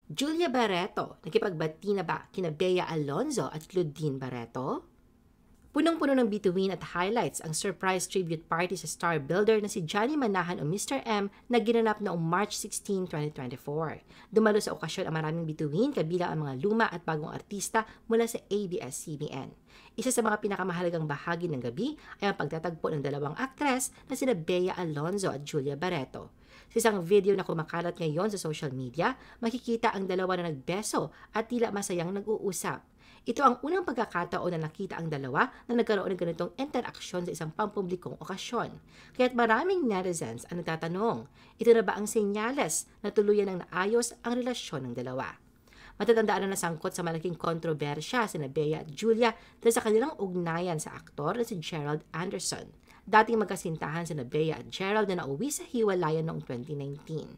Julia Barreto, nakipagbati na ba kina Bea Alonzo at Claudine Barreto? Punong-puno ng bituin at highlights ang surprise tribute party sa star builder na si Johnny Manahan o Mr. M na ginanap noong March 16, 2024. Dumalo sa okasyon ang maraming bituin kabilang ang mga luma at bagong artista mula sa ABS-CBN. Isa sa mga pinakamahalagang bahagi ng gabi ay ang pagtatagpo ng dalawang aktres na sina Bea Alonzo at Julia Barreto. Sa isang video na kumakalat ngayon sa social media, makikita ang dalawa na nagbeso at tila masayang nag-uusap. Ito ang unang pagkakataon na nakita ang dalawa na nagkaroon ng ganitong interaksyon sa isang pampublikong okasyon. Kaya't maraming netizens ang nagtatanong, ito na ba ang senyales na tuluyan ng naayos ang relasyon ng dalawa? Matatandaan na nasangkot sa malaking kontrobersya sina Bea at Julia dahil sa kanilang ugnayan sa aktor na si Gerald Anderson. Dating magkasintahan sina Bea at Gerald na nauwi sa hiwalayan noong 2019.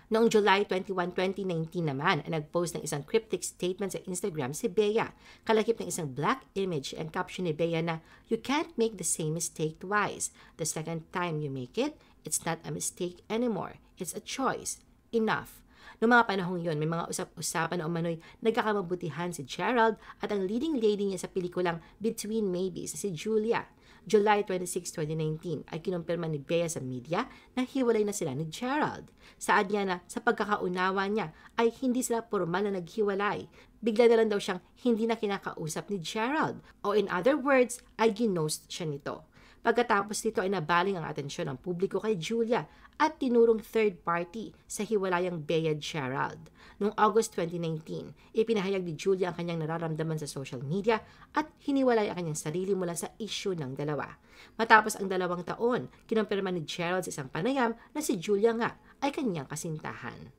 Noong July 21, 2019 naman, ay nag-post ng isang cryptic statement sa Instagram si Bea. Kalakip ng isang black image and caption ni Bea na, "You can't make the same mistake twice. The second time you make it, it's not a mistake anymore. It's a choice. Enough." Noong mga panahong yon, may mga usap-usapan na umano'y nagkakamabutihan si Gerald at ang leading lady niya sa pelikulang Between Maybes si Julia. July 26, 2019 ay kinumpirma ni Bea sa media na hiwalay na sila ni Gerald. Saad niya na sa pagkakaunawa niya ay hindi sila formal na naghiwalay. Bigla na lang daw siyang hindi na kinakausap ni Gerald o in other words ay ginost siya nito. Pagkatapos nito ay nabaling ang atensyon ng publiko kay Julia at tinurong third party sa hiwalayang Bea Gerald. Noong August 2019, ipinahayag ni Julia ang kanyang nararamdaman sa social media at hiniwalay ang kanyang sarili mula sa issue ng dalawa. Matapos ang 2 taon, kinumpirma ni Gerald sa isang panayam na si Julia nga ay kanyang kasintahan.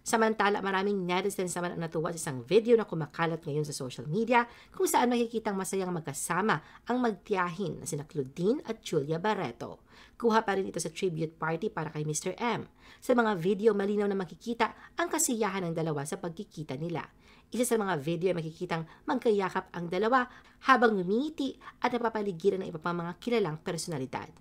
Samantala, maraming netizens naman ang natuwa sa isang video na kumakalat ngayon sa social media kung saan makikitang masayang magkasama ang magtiyahin na sina Claudine at Julia Barreto. Kuha pa rin ito sa tribute party para kay Mr. M. Sa mga video, malinaw na makikita ang kasiyahan ng dalawa sa pagkikita nila. Isa sa mga video ay makikitang magkayakap ang dalawa habang ngumingiti at napapaligiran ng iba pang mga kilalang personalidad.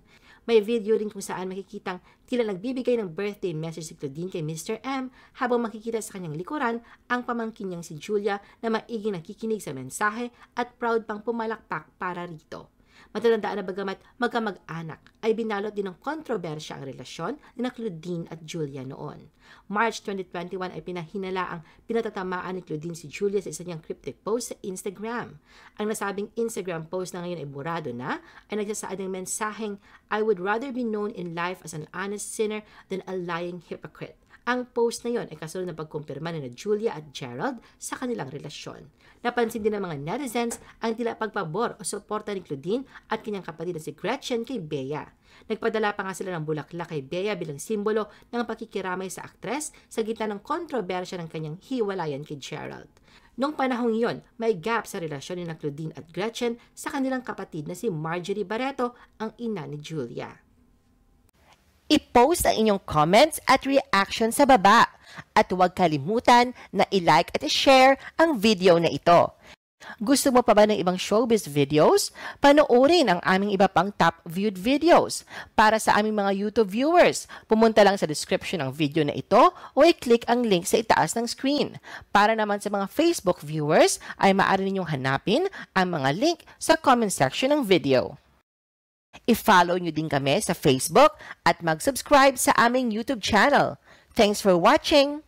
May video rin kung saan makikitang tila nagbibigay ng birthday message si Claudine kay Mr. M habang makikita sa kanyang likuran ang pamangkin niyang si Julia na maiging nakikinig sa mensahe at proud pang pumalakpak para rito. Matatandaan na bagamat magkamag-anak ay binalot din ng kontrobersya ang relasyon ni Claudine at Julia noon. March 2021 ay pinahinala ang pinatatamaan ni Claudine si Julia sa isa niyang cryptic post sa Instagram. Ang nasabing Instagram post na ngayon ay burado na ay nagsasaad ng mensaheng, "I would rather be known in life as an honest sinner than a lying hypocrite." Ang post na yon ay kasunod ng pagkumpirma ni Julia at Gerald sa kanilang relasyon. Napansin din ng mga netizens ang tila pagpabor o suporta ni Claudine at kanyang kapatid na si Gretchen kay Bea. Nagpadala pa nga sila ng bulaklak kay Bea bilang simbolo ng pakikiramay sa aktres sa gitna ng kontrobersya ng kanyang hiwalayan kay Gerald. Noong panahong iyon, may gap sa relasyon ni Claudine at Gretchen sa kanilang kapatid na si Marjorie Barreto, ang ina ni Julia. I-post ang inyong comments at reaction sa baba. At huwag kalimutan na i-like at i-share ang video na ito. Gusto mo pa ba ng ibang showbiz videos? Panoorin ang aming iba pang top viewed videos. Para sa aming mga YouTube viewers, pumunta lang sa description ng video na ito o i-click ang link sa itaas ng screen. Para naman sa mga Facebook viewers, ay maaari ninyong hanapin ang mga link sa comment section ng video. I-follow nyo din kami sa Facebook at mag-subscribe sa aming YouTube channel. Thanks for watching!